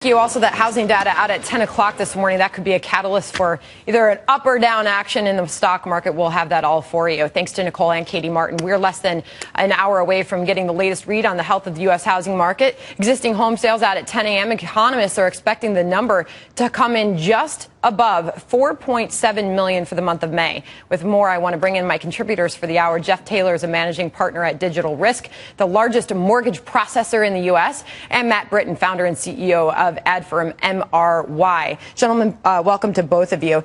You also that housing data out at 10 o'clock this morning. That could be a catalyst for either an up or down action in the stock market. We'll have that all for you. Thanks to Nicole and Katie Martin. We're less than an hour away from getting the latest read on the health of the U.S. housing market. Existing home sales out at 10 a.m. Economists are expecting the number to come in just above 4.7 million for the month of May. With more, I want to bring in my contributors for the hour. Jeff Taylor is a managing partner at Digital Risk, the largest mortgage processor in the U.S., and Matt Britton, founder and CEO of ad firm MRY. Gentlemen, welcome to both of you.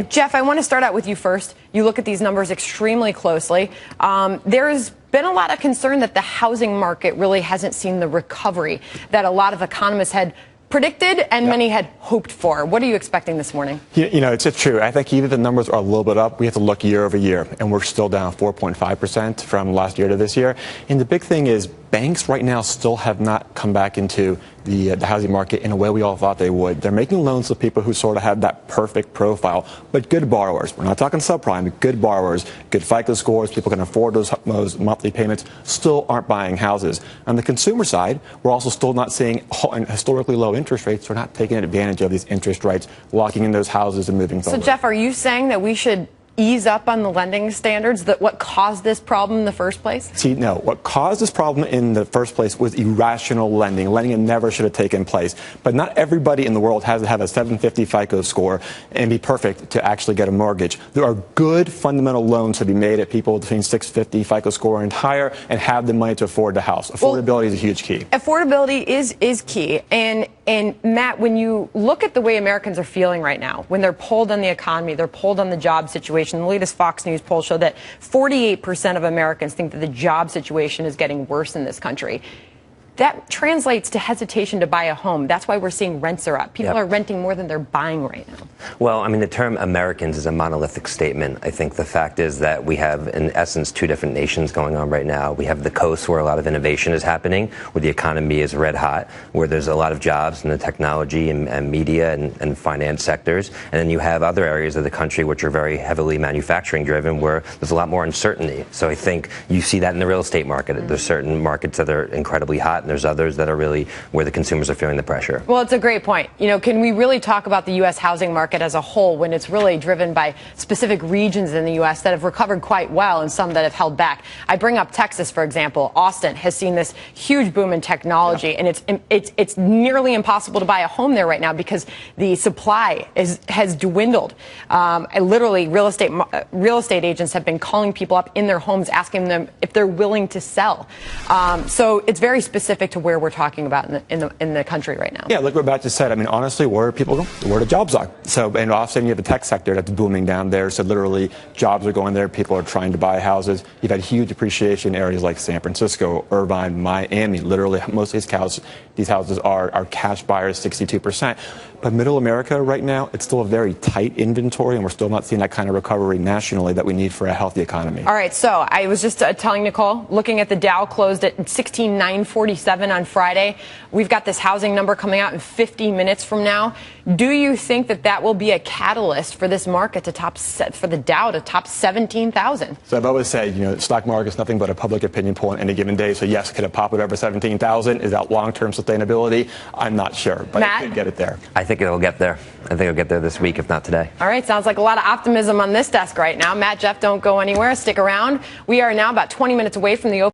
Jeff, I want to start out with you first. You look at these numbers extremely closely. There's been a lot of concern that the housing market really hasn't seen the recovery that a lot of economists had predicted and many had hoped for. What are you expecting this morning? It's true. I think even if the numbers are a little bit up, we have to look year over year, and we're still down 4.5% from last year to this year. And the big thing is banks right now still have not come back into the housing market in a way we all thought they would. They're making loans to people who sort of have that perfect profile, but good borrowers. We're not talking subprime, but good borrowers, good FICO scores, people can afford those monthly payments, still aren't buying houses. On the consumer side, we're also still not seeing historically low interest rates. We're not taking advantage of these interest rates, locking in those houses and moving forward. So, Jeff, are you saying that we should ease up on the lending standards, that what caused this problem in the first place? No. What caused this problem in the first place was irrational lending. Lending that never should have taken place. But not everybody in the world has to have a 750 FICO score and be perfect to actually get a mortgage. There are good fundamental loans to be made at people between 650 FICO score and higher and have the money to afford the house. Affordability is a huge key. Affordability is key. And Matt, when you look at the way Americans are feeling right now, when they're polled on the economy, they're polled on the job situation. The latest Fox News poll showed that 48% of Americans think that the job situation is getting worse in this country. That translates to hesitation to buy a home. That's why we're seeing rents are up. People are renting more than they're buying right now. Well, I mean, the term Americans is a monolithic statement. I think the fact is that we have, in essence, two different nations going on right now. We have the coast where a lot of innovation is happening, where the economy is red hot, where there's a lot of jobs in the technology and media and finance sectors. And then you have other areas of the country which are very heavily manufacturing driven, where there's a lot more uncertainty. So I think you see that in the real estate market. There's certain markets that are incredibly hot, and there's others that are really where the consumers are feeling the pressure. Well, it's a great point. Can we really talk about the U.S. housing market as a whole when it's really driven by specific regions in the U.S. that have recovered quite well and some that have held back? I bring up Texas, for example. Austin has seen this huge boom in technology, and it's nearly impossible to buy a home there right now because the supply has dwindled. Literally, real estate agents have been calling people up in their homes, asking them if they're willing to sell. So it's very specific to where we're talking about in the country right now. Yeah, like what Matt just said. I mean, honestly, where are people going? Where the jobs are. So, and often you have the tech sector that's booming down there. So literally, jobs are going there. People are trying to buy houses. You've had huge appreciation in areas like San Francisco, Irvine, Miami. Literally, most of these houses are cash buyers, 62%. But middle America right now, it's still a very tight inventory, and we're still not seeing that kind of recovery nationally that we need for a healthy economy. All right, so I was just telling Nicole, looking at the Dow closed at 16,947 on Friday. We've got this housing number coming out in 50 minutes from now. Do you think that will be a catalyst for this market for the Dow to top 17,000? So I've always said, the stock market is nothing but a public opinion poll on any given day. So yes, could it pop it over 17,000? Is that long-term sustainability? I'm not sure, but Matt? it could get it there. I think it'll get there. I think it'll get there this week, if not today. All right, sounds like a lot of optimism on this desk right now. Matt, Jeff, don't go anywhere. Stick around. We are now about 20 minutes away from the open.